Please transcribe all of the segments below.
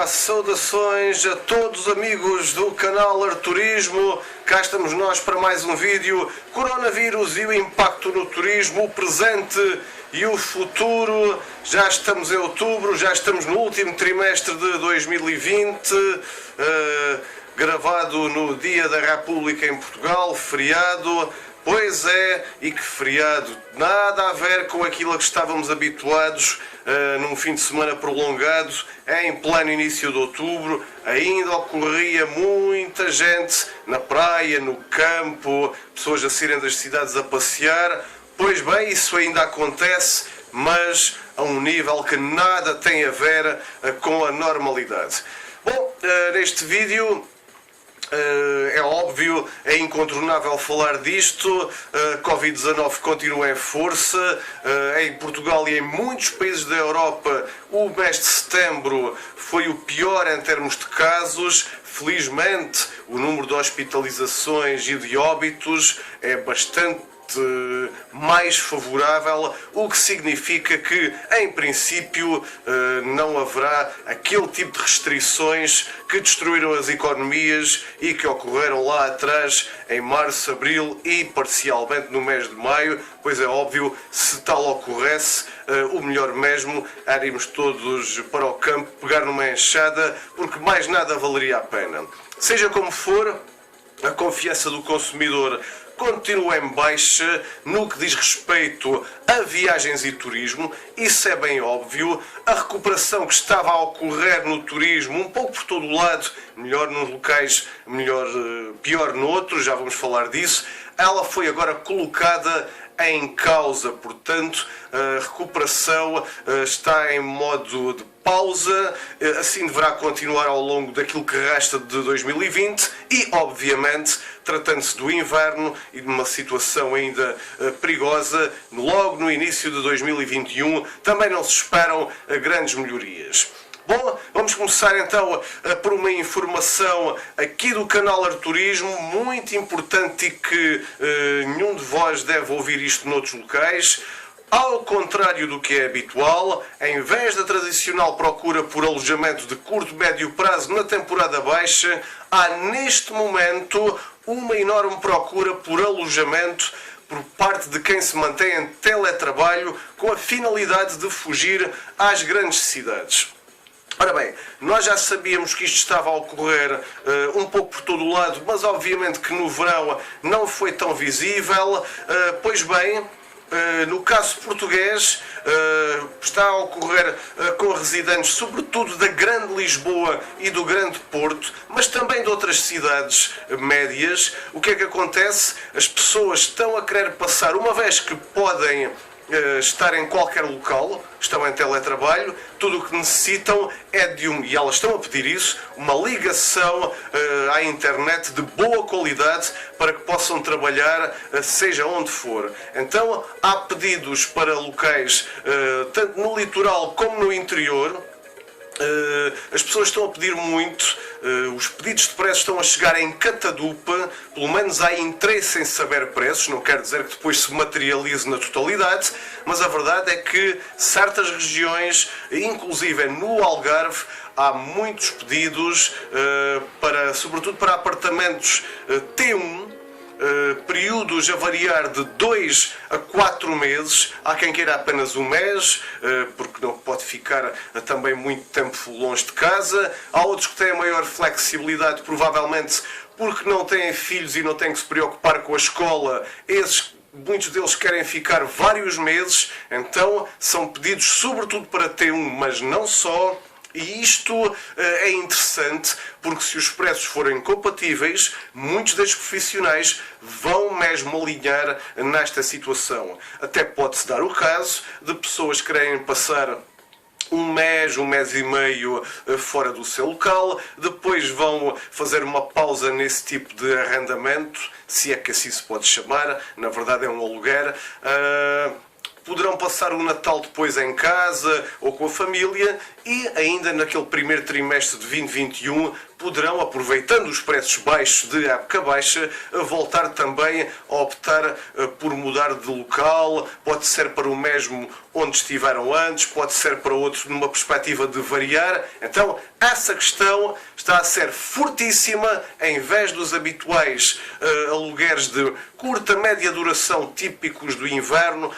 Saudações a todos os amigos do canal Arturismo. Cá estamos nós para mais um vídeo. Coronavírus e o impacto no turismo, o presente e o futuro. Já estamos em outubro, já estamos no último trimestre de 2020, gravado no Dia da República em Portugal, feriado. Pois é, e que feriado, nada a ver com aquilo a que estávamos habituados num fim de semana prolongado, em pleno início de outubro. Ainda ocorria muita gente na praia, no campo, pessoas a saírem das cidades a passear. Pois bem, isso ainda acontece, mas a um nível que nada tem a ver com a normalidade. Bom, neste vídeo é óbvio, é incontornável falar disto. Covid-19 continua em força. Em Portugal e em muitos países da Europa, o mês de setembro foi o pior em termos de casos. Felizmente, o número de hospitalizações e de óbitos é bastante mais favorável, o que significa que, em princípio, não haverá aquele tipo de restrições que destruíram as economias e que ocorreram lá atrás em março, abril e parcialmente no mês de maio, pois é óbvio, se tal ocorresse, o melhor mesmo era irmos todos para o campo pegar numa enxada, porque mais nada valeria a pena. Seja como for, a confiança do consumidor continua em baixa no que diz respeito a viagens e turismo. Isso é bem óbvio. A recuperação que estava a ocorrer no turismo, um pouco por todo o lado, melhor nos locais, pior noutros, já vamos falar disso, ela foi agora colocada em causa. Portanto, a recuperação está em modo de pausa, assim deverá continuar ao longo daquilo que resta de 2020 e, obviamente, tratando-se do inverno e de uma situação ainda perigosa, logo no início de 2021, também não se esperam grandes melhorias. Bom, vamos começar então por uma informação aqui do canal Arturismo, muito importante e que nenhum de vós deve ouvir isto noutros locais. Ao contrário do que é habitual, em vez da tradicional procura por alojamento de curto e médio prazo na temporada baixa, há neste momento uma enorme procura por alojamento por parte de quem se mantém em teletrabalho com a finalidade de fugir às grandes cidades. Ora bem, nós já sabíamos que isto estava a ocorrer um pouco por todo o lado, mas obviamente que no verão não foi tão visível. Pois bem, no caso português, está a ocorrer com residentes, sobretudo da Grande Lisboa e do Grande Porto, mas também de outras cidades médias. O que é que acontece? As pessoas estão a querer passar, uma vez que podem estar em qualquer local, estão em teletrabalho, tudo o que necessitam é e elas estão a pedir isso, uma ligação à internet de boa qualidade para que possam trabalhar seja onde for. Então há pedidos para locais tanto no litoral como no interior. As pessoas estão a pedir muito, os pedidos de preços estão a chegar em catadupa, pelo menos há interesse em saber preços, não quer dizer que depois se materialize na totalidade, mas a verdade é que certas regiões, inclusive no Algarve, há muitos pedidos, sobretudo para apartamentos T1, períodos a variar de 2 a 4 meses. Há quem queira apenas um mês, porque não pode ficar também muito tempo longe de casa. Há outros que têm maior flexibilidade, provavelmente porque não têm filhos e não têm que se preocupar com a escola. Muitos deles querem ficar vários meses, então são pedidos sobretudo para T1, mas não só. E isto é interessante porque se os preços forem compatíveis, muitos destes profissionais vão mesmo alinhar nesta situação. Até pode-se dar o caso de pessoas que querem passar um mês e meio fora do seu local, depois vão fazer uma pausa nesse tipo de arrendamento, se é que assim se pode chamar, na verdade é um aluguer. Poderão passar o Natal depois em casa ou com a família e ainda naquele primeiro trimestre de 2021 poderão, aproveitando os preços baixos de época baixa, voltar também a optar por mudar de local. Pode ser para o mesmo onde estiveram antes, pode ser para outro numa perspectiva de variar. Então, essa questão está a ser fortíssima. Em vez dos habituais alugueres de curta, média duração típicos do inverno,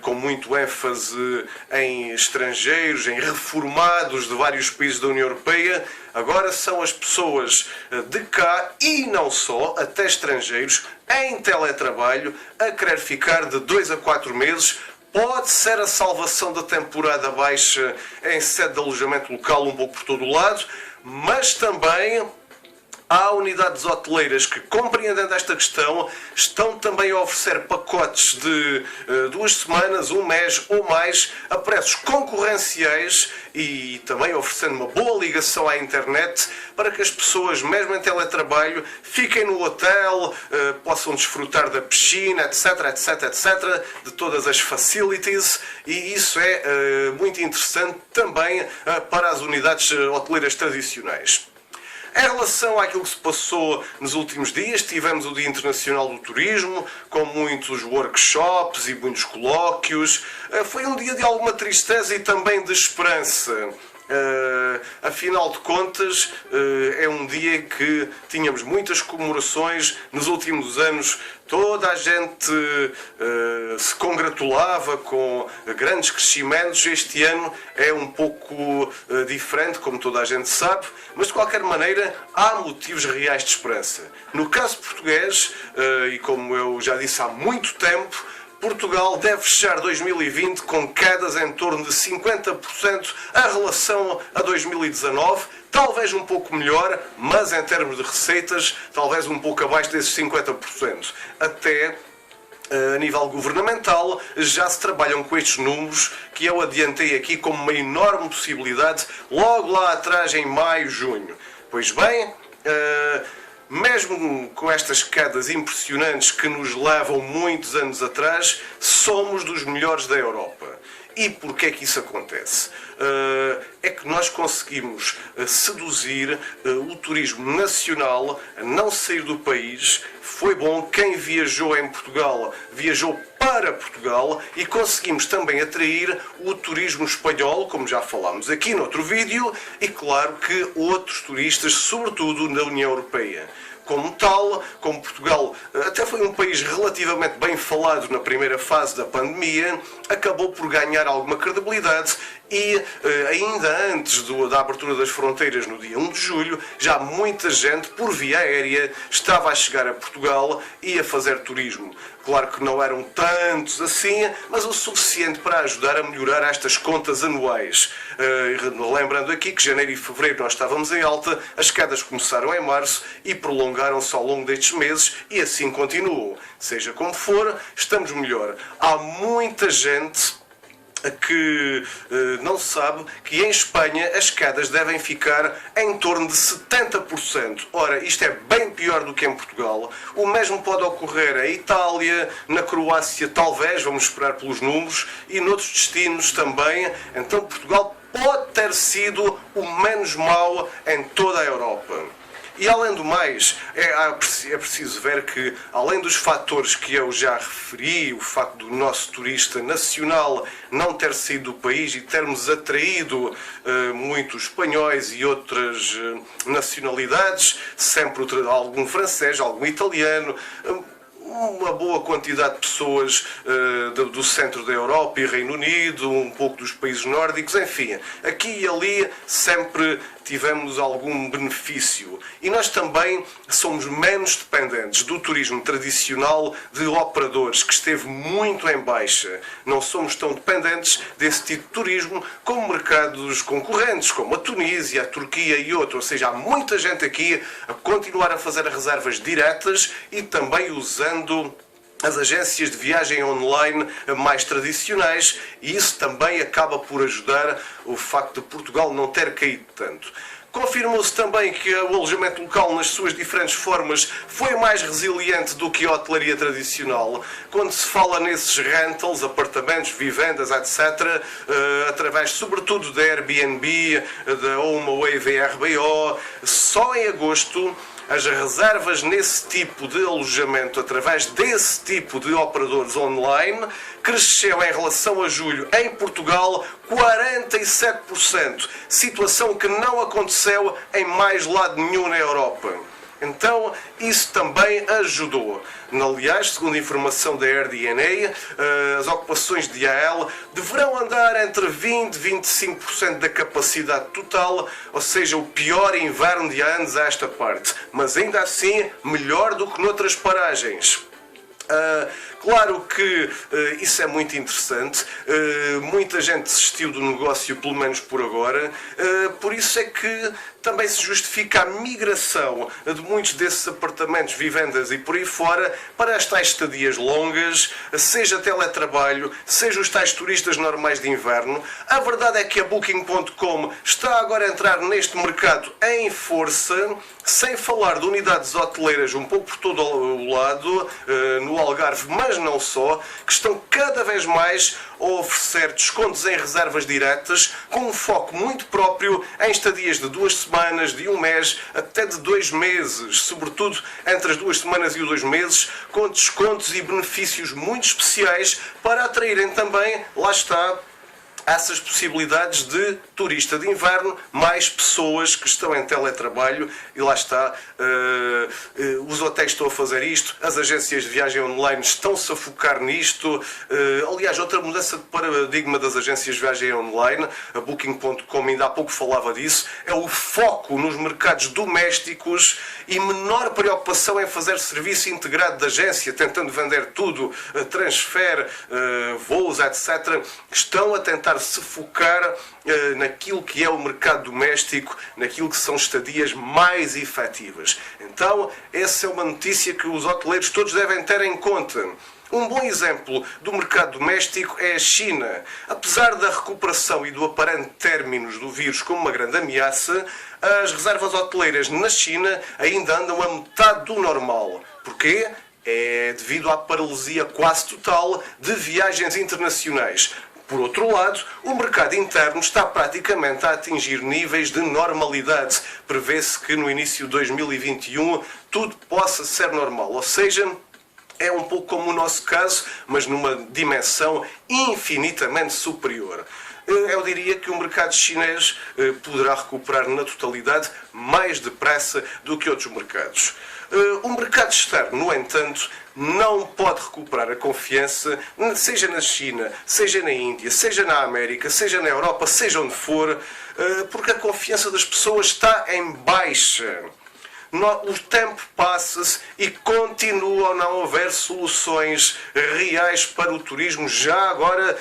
com muito ênfase em estrangeiros, em reformados de vários países da União Europeia, agora são as pessoas de cá e não só, até estrangeiros, em teletrabalho, a querer ficar de 2 a 4 meses. Pode ser a salvação da temporada baixa em sede de alojamento local um pouco por todo o lado, mas também há unidades hoteleiras que, compreendendo esta questão, estão também a oferecer pacotes de 2 semanas, 1 mês ou mais, a preços concorrenciais e também oferecendo uma boa ligação à internet para que as pessoas, mesmo em teletrabalho, fiquem no hotel, possam desfrutar da piscina, etc, etc, etc, de todas as facilities, e isso é muito interessante também para as unidades hoteleiras tradicionais. Em relação àquilo que se passou nos últimos dias, tivemos o Dia Internacional do Turismo, com muitos workshops e muitos colóquios. Foi um dia de alguma tristeza e também de esperança. Afinal de contas, é um dia em que tínhamos muitas comemorações. Nos últimos anos, toda a gente se congratulava com grandes crescimentos. Este ano é um pouco diferente, como toda a gente sabe, mas de qualquer maneira há motivos reais de esperança. No caso português, e como eu já disse há muito tempo, Portugal deve fechar 2020 com quedas em torno de 50% em relação a 2019, talvez um pouco melhor, mas em termos de receitas, talvez um pouco abaixo desses 50%. Até a nível governamental já se trabalham com estes números que eu adiantei aqui como uma enorme possibilidade logo lá atrás em maio, junho. Pois bem, mesmo com estas quedas impressionantes que nos levam muitos anos atrás, somos dos melhores da Europa. E porquê é que isso acontece? É que nós conseguimos seduzir o turismo nacional a não sair do país. Foi bom, quem viajou em Portugal, viajou para Portugal, e conseguimos também atrair o turismo espanhol, como já falámos aqui no outro vídeo, e claro que outros turistas, sobretudo na União Europeia. Como tal, como Portugal até foi um país relativamente bem falado na primeira fase da pandemia, acabou por ganhar alguma credibilidade e ainda antes da abertura das fronteiras no dia 1 de julho, já muita gente por via aérea estava a chegar a Portugal e a fazer turismo. Claro que não eram tantos assim, mas o suficiente para ajudar a melhorar estas contas anuais. Lembrando aqui que janeiro e fevereiro nós estávamos em alta, as quedas começaram em março e prolongaram-se ao longo destes meses e assim continuam. Seja como for, estamos melhor. Há muita gente que não sabe que em Espanha as quedas devem ficar em torno de 70%. Ora, isto é bem pior do que em Portugal. O mesmo pode ocorrer em Itália, na Croácia talvez, vamos esperar pelos números, e noutros destinos também. Então Portugal pode ter sido o menos mau em toda a Europa. E além do mais, é preciso ver que, além dos fatores que eu já referi, o facto do nosso turista nacional não ter saído do país e termos atraído muitos espanhóis e outras nacionalidades, sempre algum francês, algum italiano, uma boa quantidade de pessoas do centro da Europa e Reino Unido, um pouco dos países nórdicos, enfim, aqui e ali sempre tivemos algum benefício. E nós também somos menos dependentes do turismo tradicional de operadores, que esteve muito em baixa. Não somos tão dependentes desse tipo de turismo como mercados concorrentes, como a Tunísia, a Turquia e outros. Ou seja, há muita gente aqui a continuar a fazer reservas diretas e também usando as agências de viagem online mais tradicionais, e isso também acaba por ajudar o facto de Portugal não ter caído tanto. Confirmou-se também que o alojamento local, nas suas diferentes formas, foi mais resiliente do que a hotelaria tradicional. Quando se fala nesses rentals, apartamentos, vivendas, etc., através sobretudo da Airbnb, da HomeAway VRBO, só em agosto as reservas nesse tipo de alojamento, através desse tipo de operadores online, cresceu em relação a julho em Portugal 47%, situação que não aconteceu em mais lado nenhum na Europa. Então, isso também ajudou. Aliás, segundo a informação da AirDNA, as ocupações de AL deverão andar entre 20% e 25% da capacidade total, ou seja, o pior inverno de há anos a esta parte. Mas ainda assim, melhor do que noutras paragens. Claro que isso é muito interessante, muita gente desistiu do negócio, pelo menos por agora, por isso é que também se justifica a migração de muitos desses apartamentos, vivendas e por aí fora para as tais estadias longas, seja teletrabalho, seja os tais turistas normais de inverno. A verdade é que a Booking.com está agora a entrar neste mercado em força, sem falar de unidades hoteleiras um pouco por todo o lado, no Algarve, mas não só, que estão cada vez mais a oferecer descontos em reservas diretas, com um foco muito próprio em estadias de 2 semanas, de 1 mês, até de 2 meses, sobretudo entre as 2 semanas e os 2 meses, com descontos e benefícios muito especiais para atraírem também, lá está, essas possibilidades de turista de inverno, mais pessoas que estão em teletrabalho, e lá está, os hotéis estão a fazer isto, as agências de viagem online estão-se a focar nisto. Aliás, outra mudança de paradigma das agências de viagem online, a Booking.com ainda há pouco falava disso, é o foco nos mercados domésticos e menor preocupação em fazer serviço integrado de agência, tentando vender tudo, transfer, voos, etc. Estão a tentar se focar naquilo que é o mercado doméstico, naquilo que são estadias mais efetivas. Então, essa é uma notícia que os hoteleiros todos devem ter em conta. Um bom exemplo do mercado doméstico é a China. Apesar da recuperação e do aparente término do vírus como uma grande ameaça, as reservas hoteleiras na China ainda andam a metade do normal. Porquê? É devido à paralisia quase total de viagens internacionais. Por outro lado, o mercado interno está praticamente a atingir níveis de normalidade. Prevê-se que no início de 2021 tudo possa ser normal, ou seja, é um pouco como o nosso caso, mas numa dimensão infinitamente superior. Eu diria que o mercado chinês poderá recuperar na totalidade mais depressa do que outros mercados. O mercado externo, no entanto, não pode recuperar a confiança, seja na China, seja na Índia, seja na América, seja na Europa, seja onde for, porque a confiança das pessoas está em baixa. O tempo passa-se e continua a não haver soluções reais para o turismo. Já agora,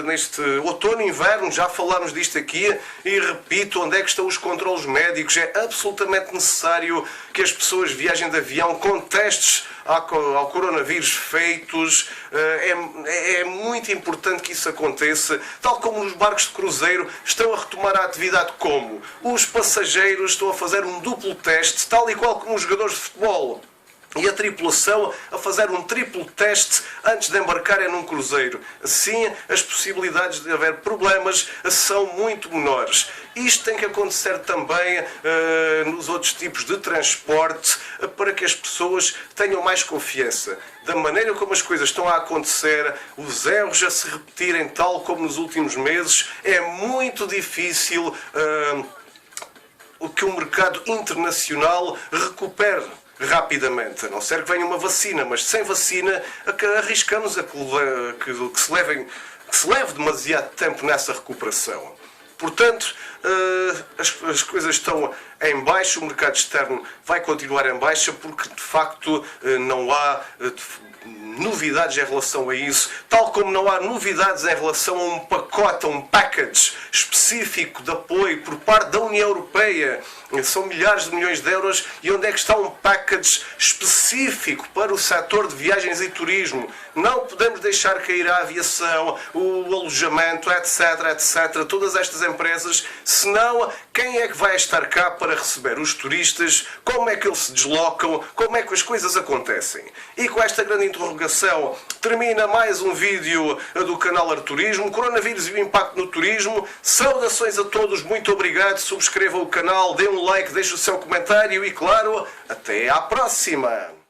neste outono e inverno, já falámos disto aqui e repito, onde é que estão os controlos médicos? É absolutamente necessário que as pessoas viajem de avião com testes ao coronavírus feitos. É muito importante que isso aconteça, tal como os barcos de cruzeiro estão a retomar a atividade, como os passageiros estão a fazer um duplo teste, tal e qual como os jogadores de futebol, e a tripulação a fazer um triplo teste antes de embarcarem num cruzeiro. Assim, as possibilidades de haver problemas são muito menores. Isto tem que acontecer também nos outros tipos de transporte, para que as pessoas tenham mais confiança. Da maneira como as coisas estão a acontecer, os erros a se repetirem tal como nos últimos meses, é muito difícil que o mercado internacional recupere rapidamente, a não ser que venha uma vacina, mas sem vacina arriscamos a que se leve demasiado tempo nessa recuperação. Portanto, as coisas estão em baixa, o mercado externo vai continuar em baixa porque de facto não há novidades em relação a isso, tal como não há novidades em relação a um pacote, a um package específico de apoio por parte da União Europeia. São milhares de milhões de euros e onde é que está um package específico para o setor de viagens e turismo? Não podemos deixar cair a aviação, o alojamento, etc, etc, todas estas empresas, senão quem é que vai estar cá para receber os turistas? Como é que eles se deslocam? Como é que as coisas acontecem? E com esta grande interrogação termina mais um vídeo do canal Arturismo, Coronavírus e o impacto no turismo. Saudações a todos, muito obrigado, subscrevam o canal, dêem um like, deixem o seu comentário e claro, até à próxima!